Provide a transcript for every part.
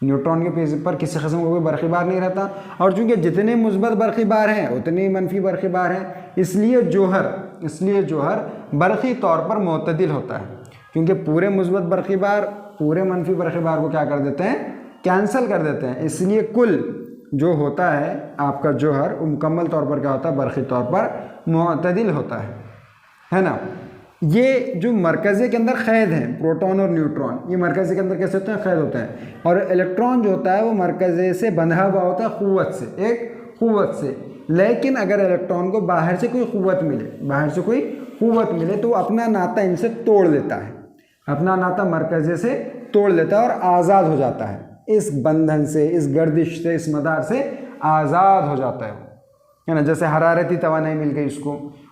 Neutron के page पर किसी किस्म का कोई बरक़ी बार नहीं रहता। और चूँकि जितने मुस्बत बरक़ी बार हैं उतने ही मनफी बरक़ी बार हैं, इसलिए जौहर बरक़ी तौर पर मुतदिल होता है, क्योंकि पूरे मुस्बत बरक़ी बार पूरे मनफी बरक़ी बार को क्या कर देते हैं, कैंसिल कर देते हैं। इसलिए कुल जो होता है आपका जौहर वो मुकम्मल तौर पर क्या होता है, बरक़ी तौर पर मुतदिल होता है ना। ये जो मरकज़े के अंदर क़ैद हैं प्रोटॉन और न्यूट्रॉन, ये मरकज़े के अंदर कैसे होते हैं, क़ैद होते हैं। और इलेक्ट्रॉन जो होता है वो मरकज़े से बंधा हुआ होता है क़ुव्वत से, एक क़ुव्वत से। लेकिन अगर इलेक्ट्रॉन को बाहर से कोई क़ुव्वत मिले तो अपना नाता इनसे तोड़ लेता है, अपना नाता मरकज़े से तोड़ लेता है और आज़ाद हो जाता है, इस बंधन से, इस गर्दिश से, इस मदार से आज़ाद हो जाता है ना। जैसे हरारती तवानाई मिल गई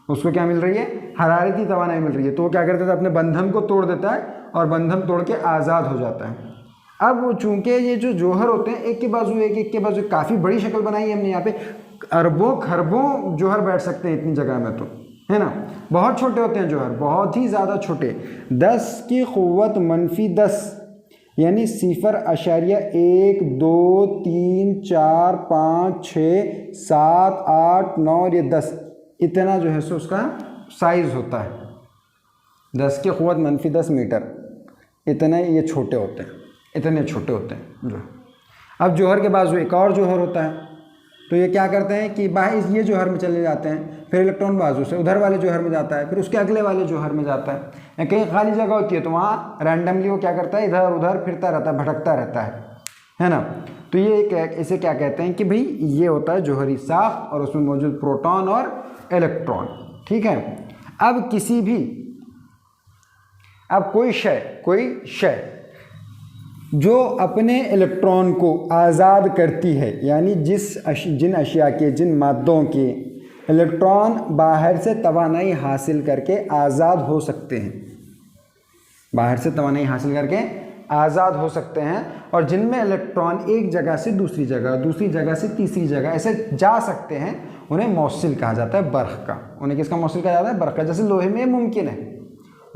उसको क्या मिल रही है, हरारती तवानाई मिल रही है, तो वो क्या करता है, अपने बंधन को तोड़ देता है और बंधन तोड़ के आज़ाद हो जाता है। अब चूँकि ये जो जौहर होते हैं एक के बाजू काफ़ी बड़ी शक्ल बनाई है हमने, यहाँ पे अरबों खरबों जौहर बैठ सकते हैं इतनी जगह में, तो है ना। बहुत छोटे होते हैं जौहर, बहुत ही ज़्यादा छोटे, 10 की क़ुव्वत -10 यानी 0.1 2 3 4 5 6 7 8 9 और ये 10, इतना जो है सो उसका साइज़ होता है। 10 की क़ुव्वत -10 मीटर, इतने ये छोटे होते हैं, इतने छोटे होते हैं जो। अब जौहर के बाजू एक और जौहर होता है, तो ये क्या करते हैं कि बाहर ये जौहर में चले जाते हैं, फिर इलेक्ट्रॉन बाजू से उधर वाले जौहर में जाता है, फिर उसके अगले वाले जौहर में जाता है। कहीं खाली जगह होती है तो वहाँ रैंडमली वो क्या करता है, इधर उधर फिरता रहता है, भटकता रहता है ना। तो ये इसे क्या कहते हैं कि भाई ये होता है जौहरी साख्त और उसमें मौजूद प्रोटॉन और इलेक्ट्रॉन, ठीक है। अब कोई शय जो अपने इलेक्ट्रॉन को आज़ाद करती है, यानी जिन मादों के इलेक्ट्रॉन बाहर से तवानाई हासिल करके आज़ाद हो सकते हैं, और जिनमें इलेक्ट्रॉन एक जगह से दूसरी जगह से तीसरी जगह ऐसे जा सकते हैं, उन्हें मौसिल कहा जाता है बर्क़ का। उन्हें किसका मौसिल कहा जाता है, बर्क़ का। जैसे लोहे में मुमकिन है,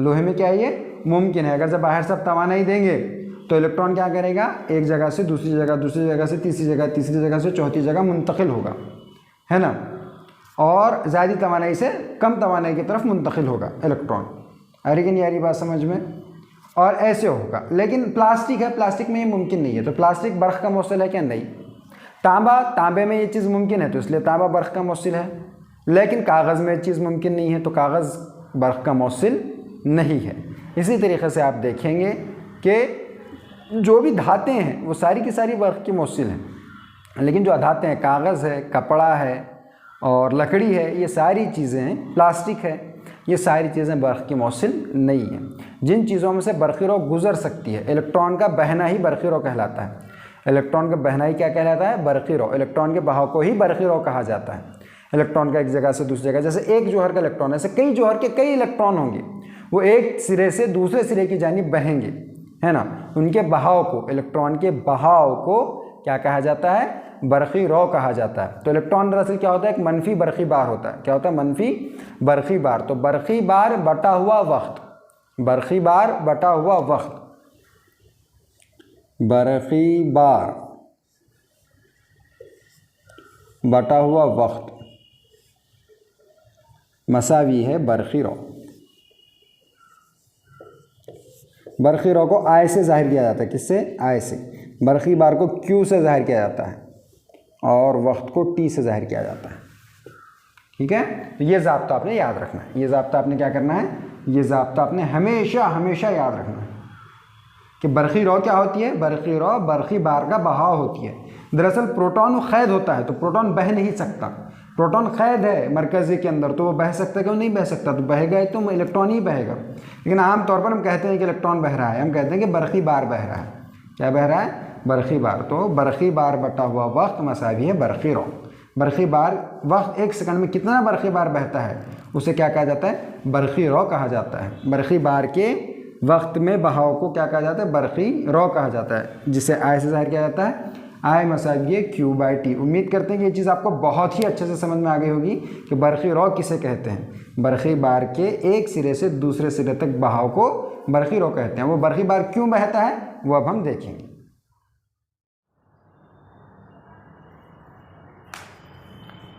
लोहे में क्या है, ये मुमकिन है। अगर जब बाहर से आप तवानाई देंगे तो इलेक्ट्रॉन क्या करेगा, एक जगह से दूसरी जगह से तीसरी जगह से चौथी जगह मुंतकिल होगा, है ना। और ज़्यादा तवानाई से कम तवानाई की तरफ मुंतकिल होगा इलेक्ट्रॉन। आ रही कि नहीं आ रही बात समझ में। और ऐसे होगा। लेकिन प्लास्टिक है, प्लास्टिक में ये मुमकिन नहीं है, तो प्लास्टिक बर्क़ का मौसिल है क्या, नहीं। तांबे में ये चीज़ मुमकिन है तो इसलिए तांबा बर्क़ का मौसिल है। लेकिन कागज़ में ये चीज़ मुमकिन नहीं है तो कागज़ बर्क़ का मौसिल नहीं है। इसी तरीके से आप देखेंगे कि जो भी धातें हैं वो सारी की सारी बर्क़ की मौसिल हैं, लेकिन जो धातें हैं, कागज़ है, कपड़ा है और लकड़ी है, ये सारी चीज़ें हैं, प्लास्टिक है, ये सारी चीज़ें बर्क़ की मौसिल नहीं हैं। जिन चीज़ों में से बरक़ी रौ गुज़र सकती है, इलेक्ट्रॉन का बहना ही बरक़ी रौ कहलाता है। इलेक्ट्रॉन का बहना ही क्या कहलाता है, बरक़ी रौ। इलेक्ट्रॉन के बहाव को ही बरक़ी रौ कहा जाता है। इलेक्ट्रॉन का एक जगह से दूसरी जगह, जैसे एक जौहर का इलेक्ट्रॉन, ऐसे कई जौहर के कई इलेक्ट्रॉन होंगे, वो एक सिरे से दूसरे सिरे की जानिब बहेंगे, है ना। उनके बहाव को, इलेक्ट्रॉन के बहाव को क्या कहा जाता है, बरक़ी रौ कहा जाता है। तो इलेक्ट्रॉन दरअसल क्या होता है, एक मनफी बरक़ी बार होता है। क्या होता है, मनफी बरक़ी बार। तो बरक़ी बार बटा हुआ वक्त, बरक़ी बार बटा हुआ वक्त, बरक़ी बार बटा हुआ वक्त मसावी है बरक़ी रौ। बरक़ी रौ को आई से ज़ाहिर किया जाता है, किससे, आई से। बरक़ी बार को क्यू से ज़ाहिर किया जाता है और वक्त को टी से ज़ाहिर किया जाता है, ठीक है। तो ये ज़ाब्ता आपने याद रखना है, ये ज़ाब्ता आपने क्या करना है, ये ज़ाब्ता आपने हमेशा हमेशा याद रखना है कि बरक़ी रौ क्या होती है, बरक़ी रौ बरक़ी बार का बहाव होती है। दरअसल प्रोटॉन क़ैद होता है तो प्रोटॉन बह नहीं सकता, प्रोटॉन क़ैद है मरकज़े के अंदर तो वो बह सकता है, क्यों नहीं बह सकता, तो बह गए तो इलेक्ट्रॉन ही बहेगा। लेकिन आम तौर पर हम कहते हैं कि इलेक्ट्रॉन बह रहा है, हम कहते हैं कि बरक़ी बार बह रहा है। क्या बह रहा है, बरक़ी बार। तो बरक़ी बार बटा हुआ वक्त मसावी है बरक़ी रौ। बरक़ी बार वक्त, एक सेकंड में कितना बरक़ी बार बहता है, उसे क्या कहा जाता है, बरक़ी रौ कहा जाता है। बरक़ी बार के वक्त में बहाव को क्या कहा जाता है, बरक़ी रौ कहा जाता है, जिसे आई से ज़ाहिर किया जाता है, आई मसावी है क्यू बाई टी। उम्मीद करते हैं कि ये चीज़ आपको बहुत ही अच्छे से समझ में आ गई होगी कि बरक़ी रौ किसे कहते हैं। बरक़ी बार के एक सिरे से दूसरे सिरे तक बहाव को बरक़ी रौ कहते हैं। वो बरक़ी बार क्यों बहता है वो अब हम देखेंगे।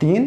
3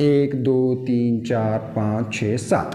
1 2 3 4 5 6 7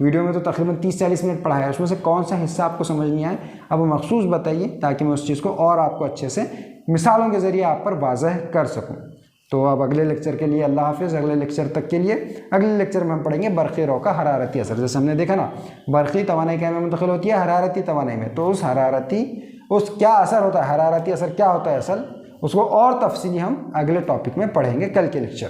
वीडियो में तो तकरीबन 30-40 मिनट पढ़ाया है, उसमें से कौन सा हिस्सा आपको समझ नहीं आए अब मखसूस बताइए, ताकि मैं उस चीज़ को और आपको अच्छे से मिसालों के ज़रिए आप पर वाज़ह कर सकूँ। तो अब अगले लेक्चर के लिए अल्लाह हाफ़िज़। अगले लेक्चर तक के लिए, अगले लेक्चर में हम पढ़ेंगे बरक़ी रौ का हरारती असर। जैसे हमने देखा ना, बरक़ी तवानाई क्या में मुंतकिल होती है, हरारती तवानाई में, तो उस क्या असर होता है, हरारती असर क्या होता है असल, उसको और तफसीली हम अगले टॉपिक में पढ़ेंगे कल के लेक्चर।